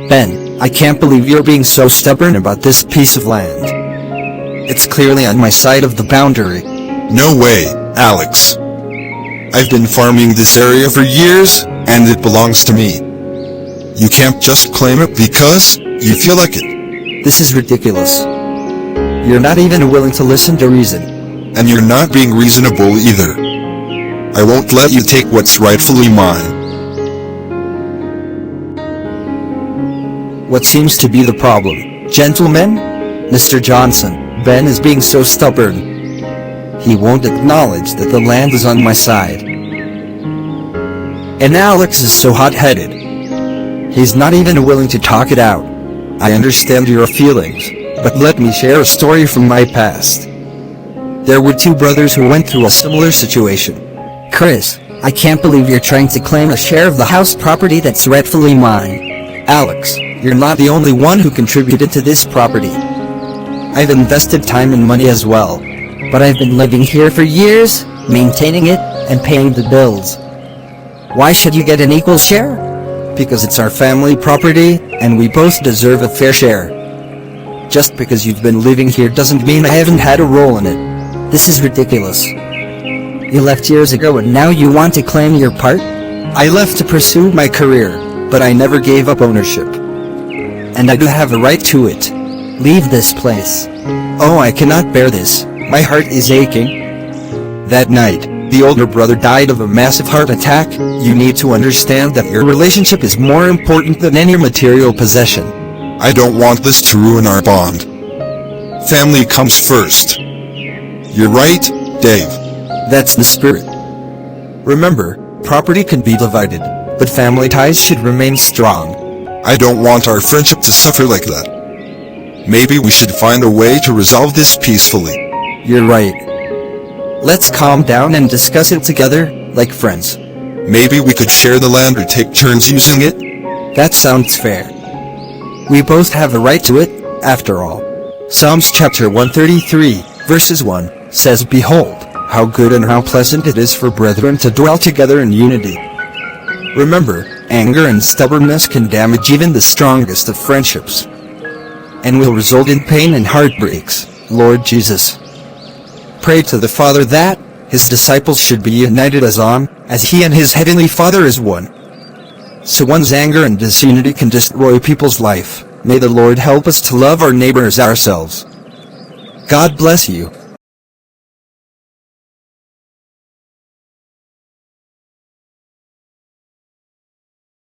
Ben, I can't believe you're being so stubborn about this piece of land. It's clearly on my side of the boundary. No way, Alex. I've been farming this area for years, and it belongs to me. You can't just claim it because you feel like it. This is ridiculous. You're not even willing to listen to reason. And you're not being reasonable either. I won't let you take what's rightfully mine. What seems to be the problem, gentlemen? Mr. Johnson, Ben is being so stubborn. He won't acknowledge that the land is on my side. And Alex is so hot-headed. He's not even willing to talk it out. I understand your feelings, but let me share a story from my past. There were two brothers who went through a similar situation. Chris, I can't believe you're trying to claim a share of the house property that's rightfully mine. Alex, you're not the only one who contributed to this property. I've invested time and money as well. But I've been living here for years, maintaining it, and paying the bills. Why should you get an equal share? Because it's our family property, and we both deserve a fair share. Just because you've been living here doesn't mean I haven't had a role in it. This is ridiculous. You left years ago and now you want to claim your part? I left to pursue my career, but I never gave up ownership. And I do have a right to it. Leave this place. Oh, I cannot bear this. My heart is aching. That night, the older brother died of a massive heart attack. You need to understand that your relationship is more important than any material possession. I don't want this to ruin our bond. Family comes first. You're right, Dave. That's the spirit. Remember, property can be divided, but family ties should remain strong. I don't want our friendship to suffer like that. Maybe we should find a way to resolve this peacefully. You're right. Let's calm down and discuss it together, like friends. Maybe we could share the land or take turns using it? That sounds fair. We both have a right to it, after all. Psalms chapter 133, verses 1, says, "Behold, how good and how pleasant it is for brethren to dwell together in unity." Remember, anger and stubbornness can damage even the strongest of friendships, and will result in pain and heartbreaks. Lord Jesus, pray to the Father that his disciples should be united as he and his heavenly Father is one. So one's anger and disunity can destroy people's life. May the Lord help us to love our neighbor as ourselves. God bless you.